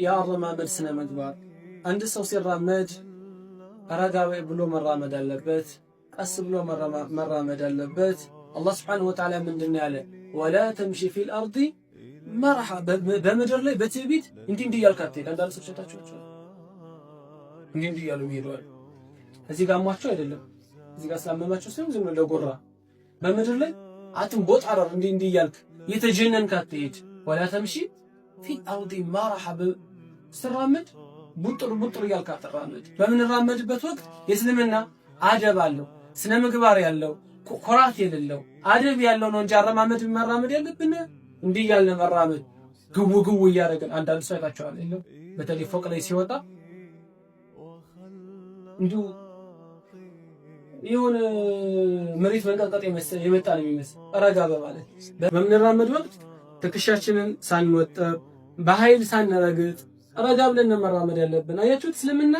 የአረማመድ ስነ ምግባር አንድ ሰው ሲራመድ ረጋ ብሎ መራመድ አለበት፣ ቀስ ብሎ መራመድ አለበት። አላህ ሱብሓነሁ ወተዓላ ምንድን ያለ ወላ ተምሺ ፊል አርዲ መርሐ፣ በምድር ላይ በትዕቢት እንዲህ እያልክ አትሄድ። አንዳንድ ሰዎች ታችኋቸው እንዲህ እያሉ ይሄዳሉ። እዚህ ጋር አሟቸው አይደለም፣ እዚህ ጋር ስላመማቸው ሳይሆን ዝም ብሎ ለጎራ በምድር ላይ አትንቦጣረር፣ እንዲህ እያልክ የተጀነንክ አትሄድ። ወላ ተምሺ ፊል አርዲ መርሐ፣ ስትራመድ ቡጥር እያልክ አትራመድ። በምንራመድበት ወቅት የእስልምና አደብ አለው፣ ስነ ምግባር ያለው ኩራት የሌለው አደብ ያለው ነው እንጂ አረማመድ መራመድ ያለብን እንዲህ ያለ መራመድ ግው እያደረገን። አንዳንድ ሰው አይታችኋል አይደል? በተለይ ፎቅ ላይ ሲወጣ እንዲሁ የሆነ መሬት መንቀጥቀጥ የመጣ ነው የሚመስል ረጋ በማለት በምንራመድ ወቅት ትከሻችንን ሳንወጠር በኃይል ሳንረግጥ ረጋ ብለን መራመድ ያለብን። አያችሁት? እስልምና